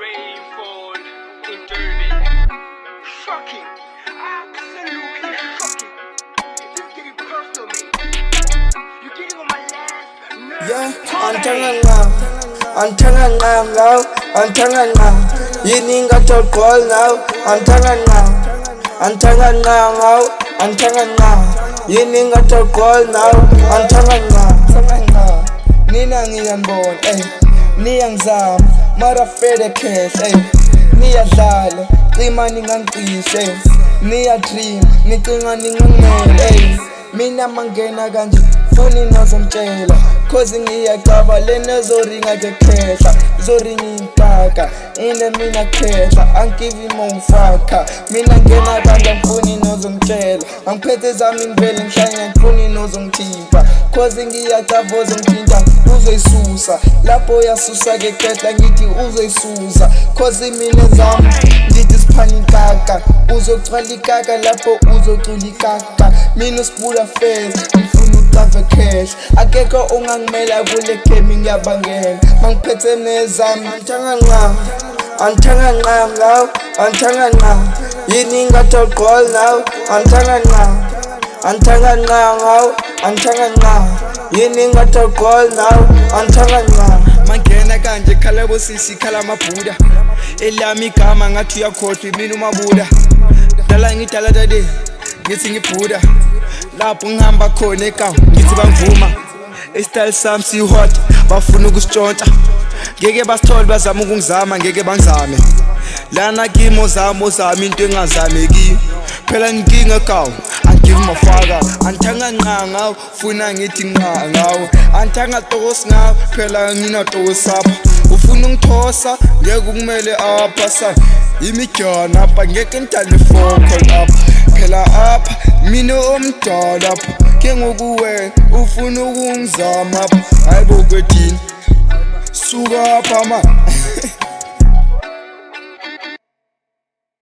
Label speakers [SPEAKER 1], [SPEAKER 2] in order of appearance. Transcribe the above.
[SPEAKER 1] Rainfall intervene. Shocking. Absolutely shocking. This is getting personal, mate. You're getting on my last nerve.
[SPEAKER 2] Yeah, I'm telling now, I'm telling now. You need got your call now, I'm telling now. I'm telling now, I'm telling now. You need got your call now, I'm telling now. Nina ngiyambona, niyangizama, mara fede cash, niyadlala, cima ningangicishe, niyadream, nicinga ningangimele, mina mangena kanje, funi nozomtshela, cause ngiyacaba lena zoringa ke khehla, zoringa impaka, ine mina khehla, angive mofaka, mina ngena kanje ngifuni nozomtshela, angiphethe zami ngivele ngihlanya ngifuni nozongithipa, cause ngiyacaba ozongithinta uzoyisusa, lapho yasusa ke khehla ngithi uzoyisusa, cause mina zami ngithi siphana inkaka, uzocwala ikaka lapho uzocula ikaka, mina usibula face ngifuna ucave cash, akekho ongangimela kule game ngiyabangela, mangiphethe nezami antanga ngam now, antanga now, yini ngato call now, antanga now, antanga now, antanga now, yini ngato call now, antanga now.
[SPEAKER 3] Mangena kanje khala bosisi khala mabuda, elami igama ngathi uyakhohlwa mina umabuda, dala ngidala dade ngithi ngibhuda, lapho ngihamba khona eKapa ngithi bangivuma, istyle sami si hot bafuna ukusitshontsha, ngeke basithole bazama ukungizama ngeke bangizame, lana kimi ozami into engazameki, phela nginkinga eKapa angive mafaka, antanga nqa ngawo funa ngithi nqa ngawo, antanga tokosi ngawo phela ngina tokosi apha, ufuna ungithosa ngeke ukumele apha sa, imijana apha ngeke ngidale focus apha, phela apha mina omdala apha, ke ngokuwena ufuna ukungizama apha, hayibo kwethini suka apha man.